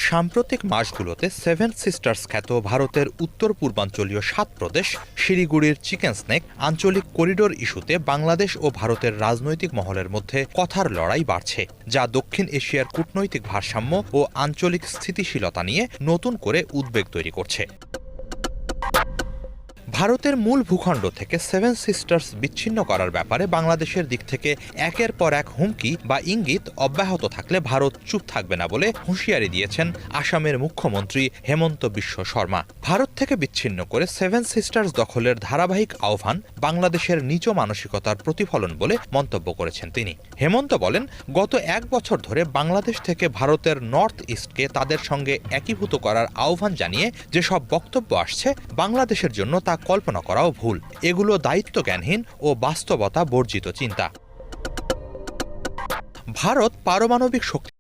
সাম্প্রতিক মাসগুলোতে seven sisters খ্যাত ভারতের উত্তর পূর্বাঞ্চলীয় ৭ প্রদেশ শিলিগুড়ির চিকেন স্নেক আঞ্চলিক করিডোর ইস্যুতে বাংলাদেশ ও ভারতের রাজনৈতিক মহলের মধ্যে কথার লড়াই বাড়ছে, যা দক্ষিণ এশিয়ার কূটনৈতিক ভারসাম্য ও আঞ্চলিক স্থিতিশীলতা নিয়ে নতুন করে উদ্বেগ তৈরি করছে। ভারতের মূল ভূখণ্ড থেকে সেভেন সিস্টার্স বিচ্ছিন্ন করার ব্যাপারে বাংলাদেশের দিক থেকে একের পর এক হুমকি বা ইঙ্গিত অব্যাহত থাকলে ভারত চুপ থাকবে না বলে হুঁশিয়ারি দিয়েছেন আসামের মুখ্যমন্ত্রী হেমন্ত বিশ্ব শর্মা। ভারত থেকে বিচ্ছিন্ন করে সেভেন সিস্টার্স দখলের ধারাবাহিক আহ্বান বাংলাদেশের নীচ মানসিকতার প্রতিফলন বলে মন্তব্য করেছেন তিনি। হেমন্ত বলেন, গত ১ বছর ধরে বাংলাদেশ থেকে ভারতের নর্থ ইস্টকে তাদের সঙ্গে একীভূত করার আহ্বান জানিয়ে যেসব বক্তব্য আসছে, বাংলাদেশের জন্য তা কল্পনা করাও ভুল। এগুলো দায়িত্বজ্ঞানহীন ও বাস্তবতা বর্জিত চিন্তা। ভারত পারমাণবিক শক্তি